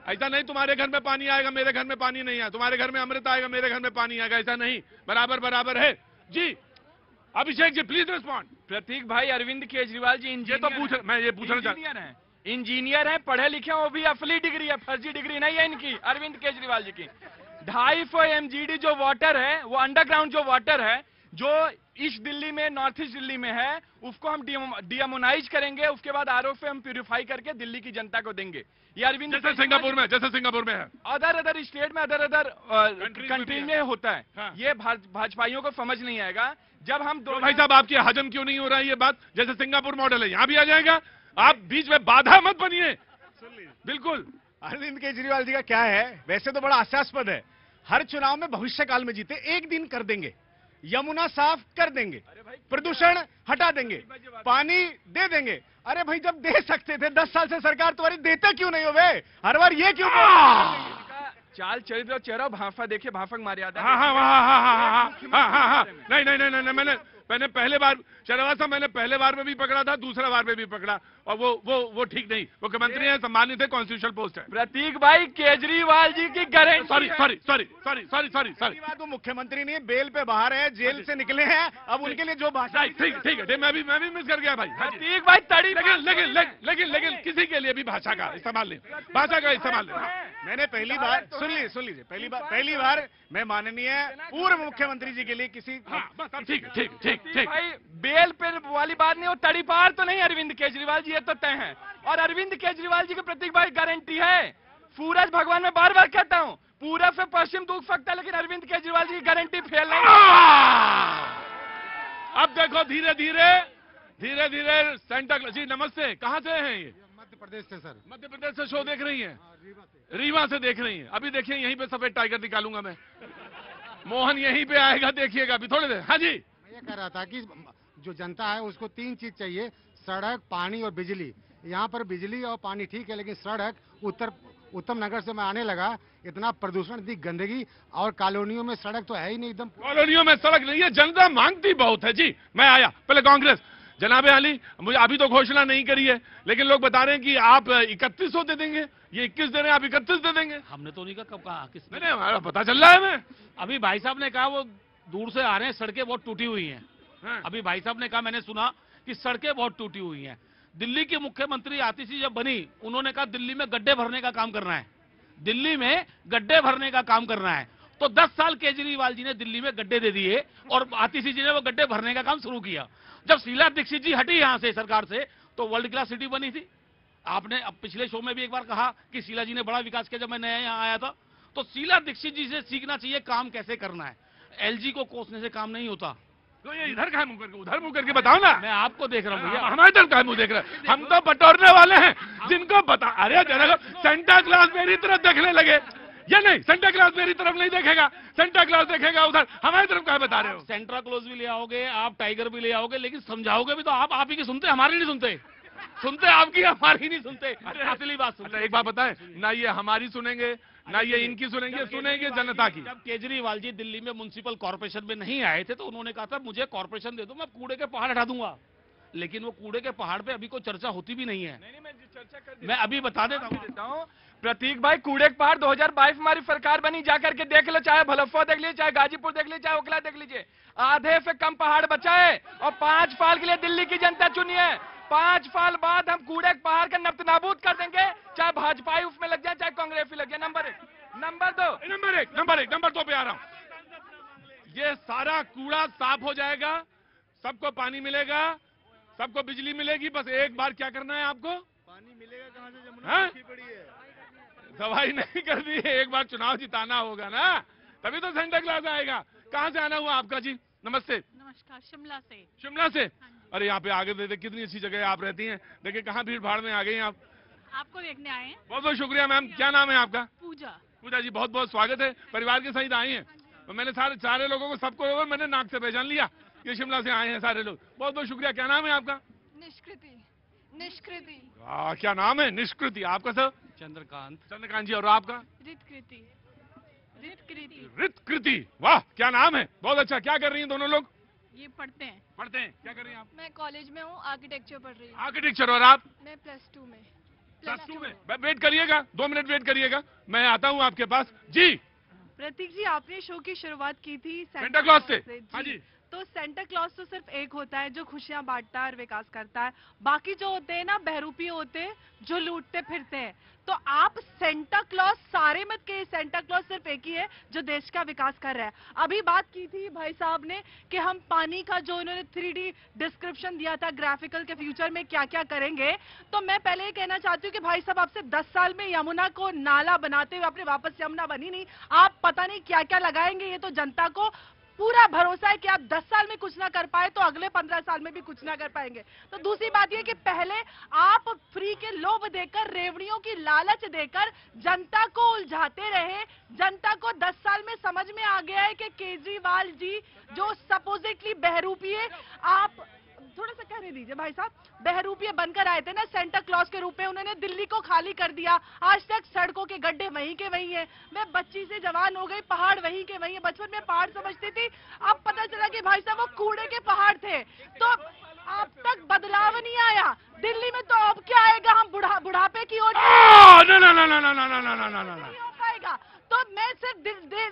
ऐसा नहीं तुम्हारे घर में पानी आएगा मेरे घर में पानी नहीं आया, तुम्हारे घर में अमृत आएगा मेरे घर में पानी आएगा, ऐसा नहीं, बराबर बराबर है जी। Abhishek ji please respond. प्रतीक भाई, अरविंद केजरीवाल जी मैं ये पूछना चाहता हूं, इंजीनियर हैं, पढ़े लिखे, वो भी असली डिग्री है, फर्जी डिग्री नहीं है इनकी, अरविंद केजरीवाल जी की। 250 MGD जो वाटर है, वो अंडरग्राउंड जो वाटर है, जो ईस्ट दिल्ली में, नॉर्थ ईस्ट दिल्ली में है, उसको हम डिअमोनाइज करेंगे, उसके बाद आरओ से हम प्यूरिफाई करके दिल्ली की जनता को देंगे। ये अरविंद जैसे सिंगापुर में है, अदर स्टेट में, अदर कंट्री में होता है। हाँ। ये भाजपाइयों को समझ नहीं आएगा। जब हम तो भाई साहब आपकी हजम क्यों नहीं हो रहा है ये बात? जैसे सिंगापुर मॉडल है, यहाँ भी आ जाएगा, आप बीच में बाधा मत बनिए। बिल्कुल। अरविंद केजरीवाल जी का क्या है, वैसे तो बड़ा हास्यास्पद है, हर चुनाव में भविष्य काल में जीते, एक दिन कर देंगे, यमुना साफ कर देंगे, प्रदूषण हटा देंगे, पानी दे देंगे। अरे भाई जब दे सकते थे 10 साल से सरकार तुम्हारी, देते क्यों नहीं हो वे? हर बार ये क्यों? चाल चरित्र और चेहरा भाफा देखिए, भाफक मर्यादा। नहीं, मैंने पहले बार श्रीवास्तव, मैंने पहले बार में भी पकड़ा था, दूसरा बार में भी पकड़ा, और वो ठीक नहीं, मुख्यमंत्री है, सम्मानित है, कॉन्स्टिट्यूशनल पोस्ट है। प्रतीक भाई, केजरीवाल जी की गारंटी। सॉरी, वो मुख्यमंत्री नहीं, बेल पे बाहर है, जेल से निकले हैं, अब उनके लिए जो भाषा। ठीक है, मैं भी मिस कर गया भाई। प्रतीक भाई तड़ी, लेकिन किसी के लिए भी भाषा का इस्तेमाल नहीं, भाषा का इस्तेमाल नहीं। मैंने पहली बार, सुन लीजिए, पहली बार मैं माननीय पूर्व मुख्यमंत्री जी के लिए किसी। ठीक भाई, बेल पे वाली बात नहीं, वो तड़ी पार तो नहीं अरविंद केजरीवाल जी, ये तो तय है। और अरविंद केजरीवाल जी के प्रतीक भाई गारंटी है, सूरज भगवान में बार बार कहता हूं, पूरब से पश्चिम डूब सकता है, लेकिन अरविंद केजरीवाल जी की गारंटी फेल नहीं। अब देखो धीरे धीरे सेंटा क्लॉज जी, नमस्ते, कहां से हैं ये? मध्य प्रदेश से सर। मध्य प्रदेश से शो देख रही हैं? रीवा से देख रही हैं। अभी देखिए यहीं पे सफेद टाइगर निकालूंगा मैं, मोहन यहीं पे आएगा, देखिएगा अभी थोड़ी देर। हाँ जी, मैं ये कह रहा था कि जो जनता है उसको 3 चीज चाहिए, सड़क, पानी और बिजली। यहाँ पर बिजली और पानी ठीक है, लेकिन सड़क, उत्तम नगर से मैं आने लगा, इतना प्रदूषण, इतनी गंदगी, और कॉलोनियों में सड़क तो है ही नहीं, एकदम कॉलोनियों में सड़क नहीं है, जनता मांगती बहुत है जी। मैं आया पहले कांग्रेस, जनाबे अली, मुझे अभी तो घोषणा नहीं करी है, लेकिन लोग बता रहे हैं कि आप 3100 दे देंगे, ये 21 दे रहे हैं, आप 31 दे देंगे। हमने तो नहीं कहा, कब कहा, किसने? नहीं, हमारा पता चल रहा है। मैं अभी भाई साहब ने कहा वो दूर से आ रहे हैं, सड़कें बहुत टूटी हुई हैं। हाँ। अभी भाई साहब ने कहा, मैंने सुना कि सड़कें बहुत टूटी हुई हैं। दिल्ली की मुख्यमंत्री आतिशी जब बनी, उन्होंने कहा दिल्ली में गड्ढे भरने का काम करना है, दिल्ली में गड्ढे भरने का काम करना है। तो 10 साल केजरीवाल जी ने दिल्ली में गड्ढे दे दिए, और आतिशी जी ने वो गड्ढे भरने का काम शुरू किया। जब शीला दीक्षित जी हटी यहां से सरकार से, तो वर्ल्ड क्लास सिटी बनी थी। आपने अब पिछले शो में भी एक बार कहा कि शीला जी ने बड़ा विकास किया जब मैं नया यहाँ आया था। तो शीला दीक्षित जी से सीखना चाहिए काम कैसे करना है, एलजी को कोसने से काम नहीं होता। तो ये इधर का मुंह करके उधर मुंह करके बताओ ना। मैं आपको देख रहा हूँ भैया, हमारे तरफ का मुंह देख रहे हैं, हम तो बटोरने वाले हैं, जिनको बता। अरे जरा सेंटा क्लॉज मेरी तरफ देखने लगे, या नहीं, सेंटा क्लॉज मेरी तरफ नहीं देखेगा, सेंटा क्लॉज देखेगा उधर, हमारी तरफ क्या बता रहे हो? सेंटा क्लॉज भी ले आओगे आप, टाइगर भी ले आओगे, लेकिन समझाओगे भी तो आप ही की सुनते, हमारी नहीं सुनते आपकी, हमारी नहीं सुनते। असली बात सुनते। एक बात बताएं ना, ये हमारी सुनेंगे ना ये इनकी सुनेंगे जनता की। जब केजरीवाल जी दिल्ली में म्युनिसिपल कॉर्पोरेशन में नहीं आए थे, तो उन्होंने कहा था मुझे कॉर्पोरेशन दे दो, मैं कूड़े के पहाड़ हटा दूंगा। लेकिन वो कूड़े के पहाड़ पे अभी कोई चर्चा होती भी नहीं है। मैं अभी बता देता हूँ प्रतीक भाई, कूड़े के पहाड़ 2022 हमारी सरकार बनी, जाकर के देख लो, चाहे भलफा देख लीजिए, चाहे गाजीपुर देख लीजिए, चाहे ओखला देख लीजिए, आधे से कम पहाड़ बचाए, और 5 साल के लिए दिल्ली की जनता चुनी है। 5 साल बाद हम कूड़े के पहाड़ का नब्तनाबूद कर देंगे, चाहे भाजपाई उसमें लग जाए, चाहे कांग्रेस लग जाए। नंबर 1, नंबर 2 पे आ रहा हूं। ये सारा कूड़ा साफ हो जाएगा, सबको पानी मिलेगा, सबको बिजली मिलेगी। बस एक बार क्या करना है आपको? पानी मिलेगा कहां से, जमुना सूखी पड़ी है। दवाई नहीं कर दी है, एक बार चुनाव जिताना होगा ना, तभी तो सेंटा क्लॉज आएगा। कहां से आना हुआ आपका जी? नमस्ते। नमस्कार, शिमला से। शिमला से? अरे यहाँ पे आगे देखिए कितनी अच्छी जगह आप रहती हैं, देखिए कहाँ भीड़ भाड़ में आ गई आप। आपको देखने आए हैं। बहुत बहुत शुक्रिया मैम, क्या नाम है आपका? पूजा जी, बहुत बहुत स्वागत है, परिवार के सहित आई हैं। तो मैंने सारे लोगों को, सबको मैंने नाक से पहचान लिया, ये शिमला से आए हैं सारे लोग। बहुत बहुत शुक्रिया। क्या नाम है आपका? निष्कृति। क्या नाम है? निष्कृति। आपका सर? चंद्रकांत जी। और आपका? रितकृति। वाह, क्या नाम है, बहुत अच्छा। क्या कर रही हैं दोनों लोग? ये पढ़ते हैं। क्या कर रही हैं आप? मैं कॉलेज में हूँ, आर्किटेक्चर पढ़ रही हूँ। आर्किटेक्चर। और आप? मैं +2 में। वेट करिएगा, 2 मिनट वेट करिएगा, मैं आता हूं आपके पास। जी प्रतीक जी, आपने शो की शुरुआत की थी सेंटा क्लॉज से। हाँ जी। तो सेंटा क्लॉज तो सिर्फ एक होता है जो खुशियां बांटता है और विकास करता है, बाकी जो होते हैं ना बहरूपी होते हैं जो लूटते फिरते हैं। तो आप सेंटा क्लॉज सारे मत के, सेंटा क्लॉज सिर्फ एक ही है जो देश का विकास कर रहा है। अभी बात की थी भाई साहब ने कि हम पानी का जो इन्होंने 3D डिस्क्रिप्शन दिया था ग्राफिकल के फ्यूचर में क्या क्या करेंगे, तो मैं पहले ये कहना चाहती हूँ कि भाई साहब आपसे 10 साल में यमुना को नाला बनाते हुए आपने वापस यमुना बनी नहीं, आप पता नहीं क्या क्या लगाएंगे। ये तो जनता को पूरा भरोसा है कि आप 10 साल में कुछ ना कर पाए तो अगले 15 साल में भी कुछ ना कर पाएंगे। तो दूसरी बात यह कि पहले आप फ्री के लोभ देकर, रेवड़ियों की लालच देकर जनता को उलझाते रहे। जनता को 10 साल में समझ में आ गया है कि केजरीवाल जी जो सपोजिटली बहरूपी है, आप थोड़ा सा कहने दीजिए भाई साहब, बहरूपी बनकर आए थे ना सेंटा क्लॉज के रूप में, उन्होंने दिल्ली को खाली कर दिया। आज तक सड़कों के गड्ढे वहीं के वहीं हैं। मैं बच्ची से जवान हो गई, पहाड़ वहीं के वहीं है। बचपन में पहाड़ समझती थी, अब पता चला कि भाई साहब वो कूड़े के पहाड़ थे। तो अब तक बदलाव नहीं आया। दिल्ली में तो अब क्या आएगा, हम बुढ़ापे की ओर नहीं हो पाएगा। तो मैं सिर्फ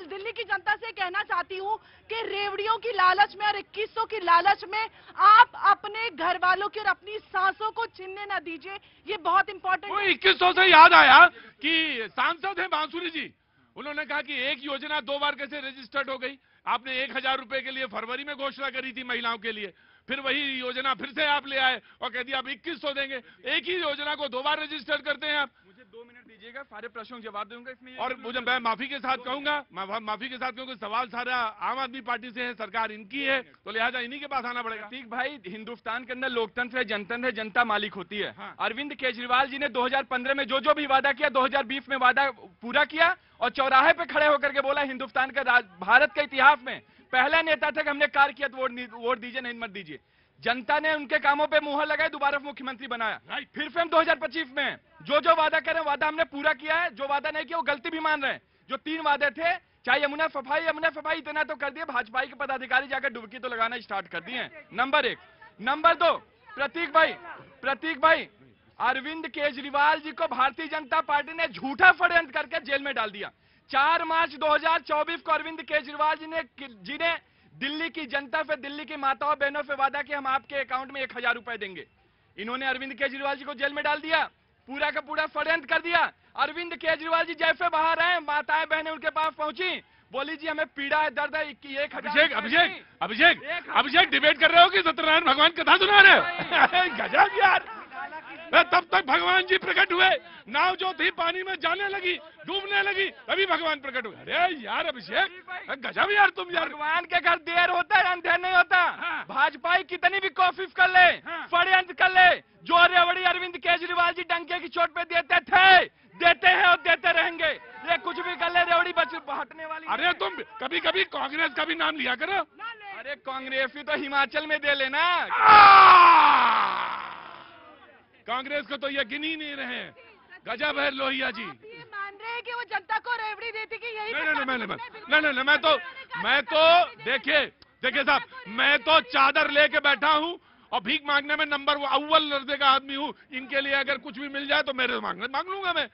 दिल्ली की जनता से कहना चाहती हूँ कि रेवड़ियों की लालच में और 2100 की लालच में आप अपने घर वालों की और अपनी सांसों को छीनने ना दीजिए। ये बहुत इंपॉर्टेंट है। 2100 से याद आया कि सांसद है बांसुरी जी, उन्होंने कहा कि एक योजना 2 बार कैसे रजिस्टर्ड हो गई। आपने 1000 रुपए के लिए फरवरी में घोषणा करी थी महिलाओं के लिए, फिर वही योजना फिर से आप ले आए और कह दिया अब 2100 देंगे। एक ही योजना को 2 बार रजिस्टर करते हैं आप। मुझे 2 मिनट दीजिएगा, सारे प्रश्नों के जवाब दूंगा इसमें। और मुझे मैं माफी के साथ कहूंगा, माफी के साथ कहूंगा, सवाल सारा आम आदमी पार्टी से है, सरकार इनकी है, तो लिहाजा इन्हीं के पास आना पड़ेगा। ठीक भाई, हिंदुस्तान के अंदर लोकतंत्र है, जनतंत्र है, जनता मालिक होती है। हाँ। अरविंद केजरीवाल जी ने 2015 में जो भी वादा किया, 2020 में वादा पूरा किया और चौराहे पे खड़े होकर के बोला हिंदुस्तान का भारत के इतिहास में पहला नेता था कि हमने कार्य किया तो वोट दीजिए, नहीं मत दीजिए। जनता ने उनके कामों पे मुहर लगाई, दोबारा मुख्यमंत्री बनाया। फिर हम 2025 में जो वादा करें, वादा हमने पूरा किया है। जो वादा नहीं किया वो गलती भी मान रहे हैं। जो 3 वादे थे, चाहे यमुना सफाई इतना तो कर दिए, भाजपा के पदाधिकारी जाकर डुबकी तो लगाना स्टार्ट कर दिए हैं। नंबर 1। नंबर 2, प्रतीक भाई, अरविंद केजरीवाल जी को भारतीय जनता पार्टी ने झूठा षड्यंत्र करके जेल में डाल दिया। 4 मार्च 2024 को अरविंद केजरीवाल जी ने दिल्ली की जनता से, दिल्ली की माताओं बहनों से वादा कि हम आपके अकाउंट में 1000 रुपए देंगे। इन्होंने अरविंद केजरीवाल जी को जेल में डाल दिया, पूरा का पूरा षड्यंत्र कर दिया। अरविंद केजरीवाल जी जैसे बाहर आए, माताएं बहनें उनके पास पहुंची, बोली जी हमें पीड़ा है, दर्द है, 1000 अभिषेक डिबेट कर रहे हो कि सत्यनारायण भगवान कथा सुना रहे हो? गजब यार। तब तक भगवान जी प्रकट हुए, नाव जो थी पानी में जाने लगी, डूबने लगी, तभी भगवान प्रकट हुए। अरे यार अभिषेक, गजब यार तुम यार। भगवान के घर देर होता है, अंधेर नहीं होता। भाजपा कितनी भी कोशिश कर ले, षड्यंत्र कर ले, जो रेवड़ी अरविंद केजरीवाल जी डंके की चोट पे देते थे, देते हैं और देते रहेंगे। ये कुछ भी कर ले, रेवड़ी हटने वाली। अरे तुम कभी कभी कांग्रेस का भी नाम लिया करो। अरे कांग्रेस ही तो हिमाचल में दे लेना। कांग्रेस को तो यकीन ही नहीं रहे। गजब है लोहिया जी। ये मान रहे हैं कि वो जनता को रेवड़ी देती कि यही नहीं, मैं तो देखिए साहब, मैं तो चादर लेके बैठा हूँ और भीख मांगने में नंबर अव्वल दर्जे का आदमी हूँ। इनके लिए अगर कुछ भी मिल जाए तो मेरे मांग लूंगा मैं।